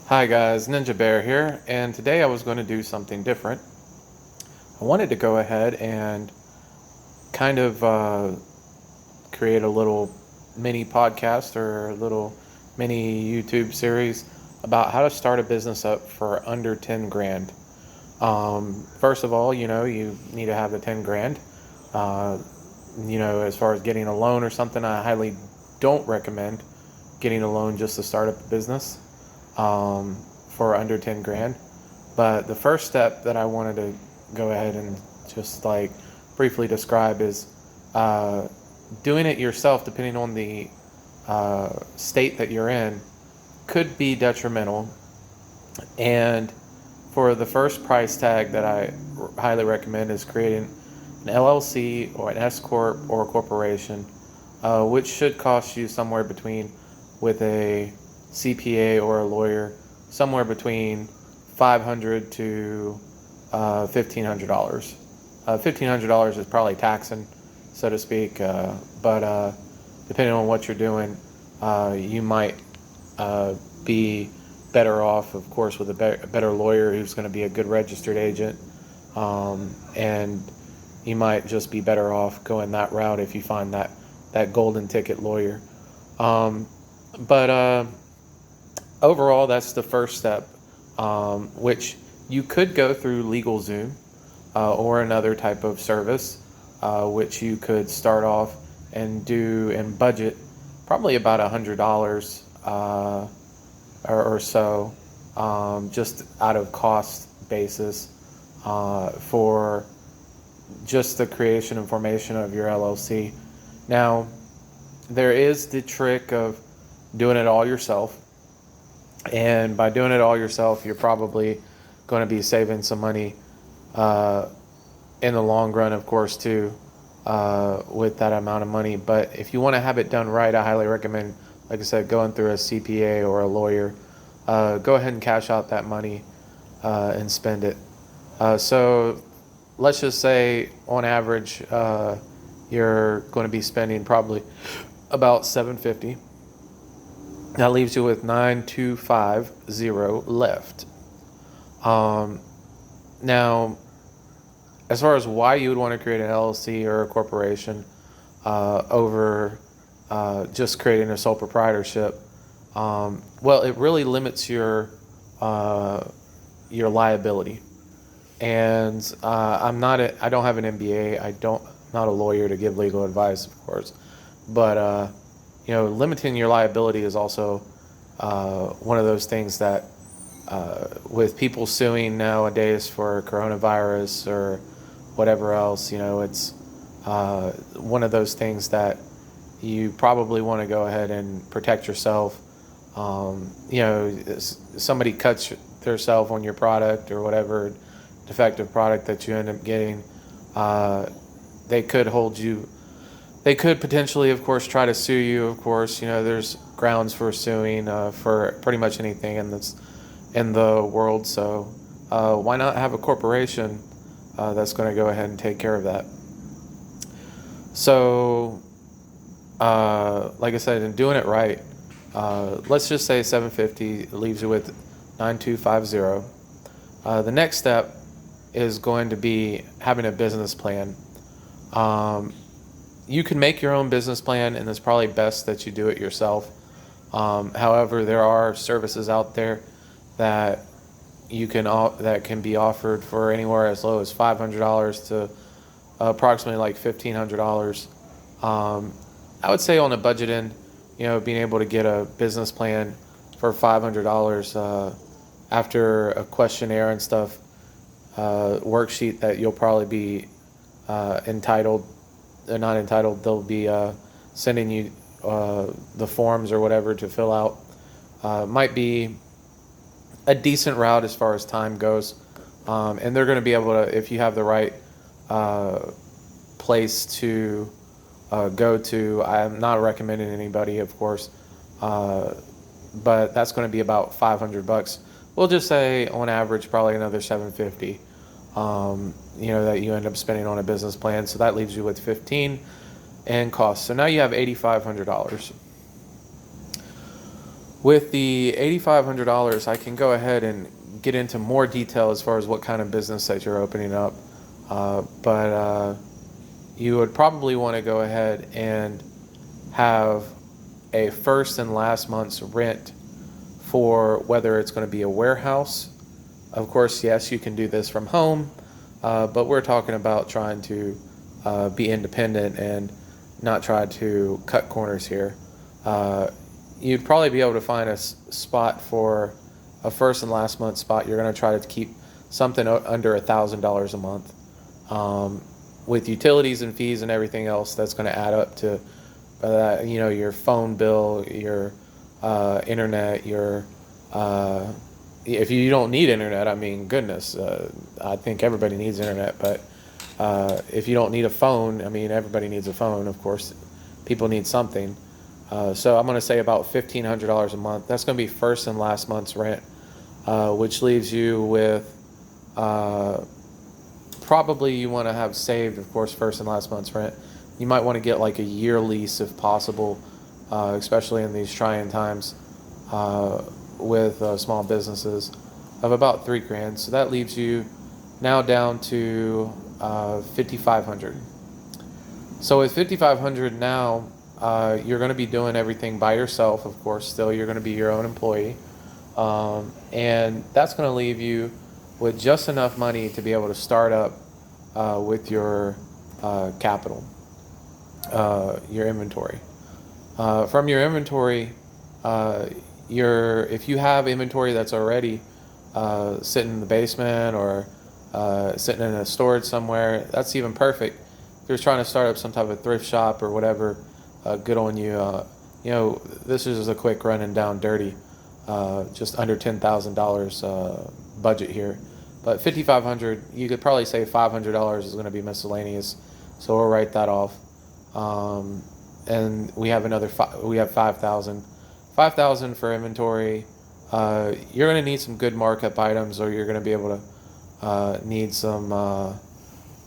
Hi guys, Ninja Bear here, and today I was going to do something different. I wanted to go ahead and kind of create a little mini podcast or a little mini YouTube series about how to start a business up for under 10 grand. First of all, you need to have the 10 grand. Uh, as far as getting a loan or something, I highly don't recommend getting a loan just to start up a business um, for under 10 grand. But the first step that I wanted to go ahead and just like briefly describe is uh, doing it yourself, depending on the state that you're in, could be detrimental. And for the first price tag that I highly recommend is creating an LLC or an S corp or a corporation, which should cost you somewhere between, with a CPA or a lawyer, somewhere between $500 to $1,500. $1,500 is probably taxing, so to speak, but depending on what you're doing, you might be better off, of course, with a better lawyer who's going to be a good registered agent, and you might just be better off going that route if you find that golden ticket lawyer. Um, but overall, that's the first step, which you could go through LegalZoom or another type of service, which you could start off and do and budget probably about $100 or so, just out of cost basis, for just the creation and formation of your LLC. Now, there is the trick of doing it all yourself. And by doing it all yourself, you're probably going to be saving some money in the long run, of course, too, with that amount of money. But if you want to have it done right, I highly recommend, like I said, going through a CPA or a lawyer. Go ahead and cash out that money and spend it. So let's just say, on average, you're going to be spending probably about $750. That leaves you with $9,250 left. Now, as far as why you would want to create an LLC or a corporation over just creating a sole proprietorship, well, it really limits your liability. And I don't have an MBA. Not a lawyer to give legal advice, of course, but limiting your liability is also one of those things that, with people suing nowadays for coronavirus or whatever else, it's one of those things that you probably want to go ahead and protect yourself. Somebody cuts themselves on your product or whatever defective product that you end up getting, they could hold you. They could potentially, of course, try to sue you. Of course, there's grounds for suing for pretty much anything in the world. So why not have a corporation that's going to go ahead and take care of that? So, like I said, in doing it right, let's just say 750 leaves you with 9250. The next step is going to be having a business plan. You can make your own business plan, and it's probably best that you do it yourself. However, there are services out there that that can be offered for anywhere as low as $500 to approximately like $1,500. I would say on the budget end, being able to get a business plan for $500 after a questionnaire and stuff, worksheet that you'll probably be entitled. They're not entitled. They'll be sending you the forms or whatever to fill out. Might be a decent route as far as time goes, and they're going to be able to, if you have the right place to go to. I'm not recommending anybody, of course, but that's going to be about $500. We'll just say on average probably another $750. That you end up spending on a business plan. So that leaves you with 15 and costs. So now you have $8,500. With the $8,500, I can go ahead and get into more detail as far as what kind of business that you're opening up. But you would probably want to go ahead and have a first and last month's rent for whether it's going to be a warehouse. Of course, yes, you can do this from home, but we're talking about trying to be independent and not try to cut corners here. You'd probably be able to find a spot for a first and last month spot. You're going to try to keep something under $1,000 a month. With utilities and fees and everything else, that's going to add up to your phone bill, your internet, your if you don't need internet, I mean, goodness, I think everybody needs internet, but if you don't need a phone, I mean, everybody needs a phone, of course. People need something. So I'm going to say about $1,500 a month. That's going to be first and last month's rent, which leaves you with probably you want to have saved, of course, first and last month's rent. You might want to get like a year lease if possible, especially in these trying times with small businesses, of about $3,000. So that leaves you now down to $5,500. So with $5,500 now, you're going to be doing everything by yourself, of course. Still, you're going to be your own employee, and that's going to leave you with just enough money to be able to start up with your capital, your inventory. From your inventory, if you have inventory that's already sitting in the basement or sitting in a storage somewhere, that's even perfect. If you're trying to start up some type of thrift shop or whatever, good on you. This is a quick running down dirty, just under $10,000 budget here. But $5,500, you could probably say $500 is going to be miscellaneous, so we'll write that off. And we have we have $5,000. $5,000 for inventory. You're going to need some good markup items, or you're going to be able to need some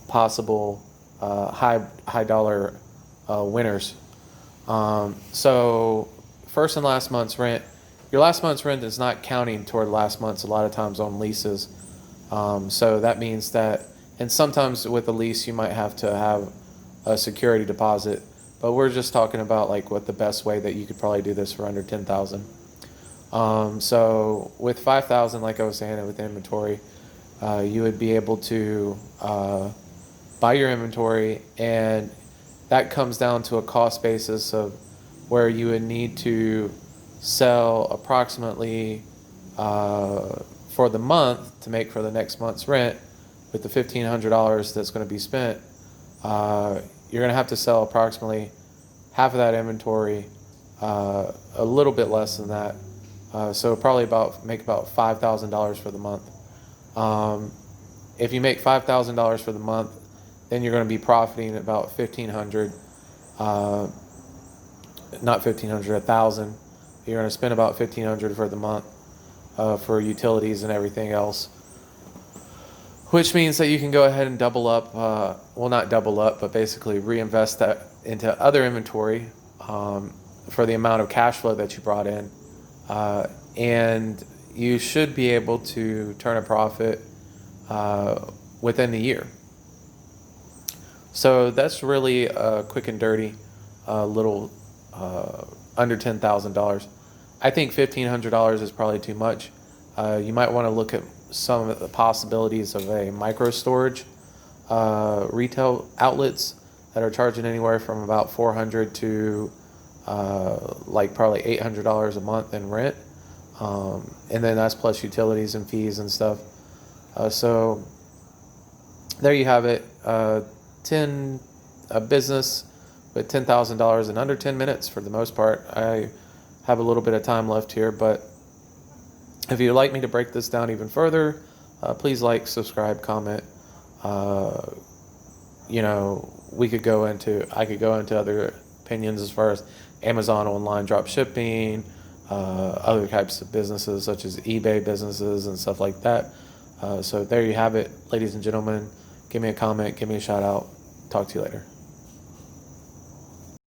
possible high dollar winners. So first and last month's rent. Your last month's rent is not counting toward last month's a lot of times on leases. So that means that, and sometimes with a lease you might have to have a security deposit, but we're just talking about like what the best way that you could probably do this for under $10,000. So with $5,000, like I was saying, with inventory, you would be able to buy your inventory, and that comes down to a cost basis of where you would need to sell approximately for the month to make for the next month's rent. With the $1,500 that's going to be spent, you're going to have to sell approximately half of that inventory, a little bit less than that. So probably make about $5,000 for the month. If you make $5,000 for the month, then you're going to be profiting about $1,500. Not $1,500, $1,000. You're going to spend about $1,500 for the month for utilities and everything else, which means that you can go ahead and double up. Well, not double up, but basically reinvest that into other inventory for the amount of cash flow that you brought in, and you should be able to turn a profit within the year. So that's really a quick and dirty little under $10,000. I think $1,500 is probably too much. You might want to look at some of the possibilities of a micro storage retail outlets that are charging anywhere from about $400 to like probably $800 a month in rent, and then that's plus utilities and fees and stuff. So there you have it. A business with $10,000 in under 10 minutes for the most part. I have a little bit of time left here, but if you'd like me to break this down even further, please like, subscribe, comment. I could go into other opinions as far as Amazon online drop shipping, other types of businesses such as eBay businesses and stuff like that. So there you have it, ladies and gentlemen. Give me a comment, give me a shout out. Talk to you later.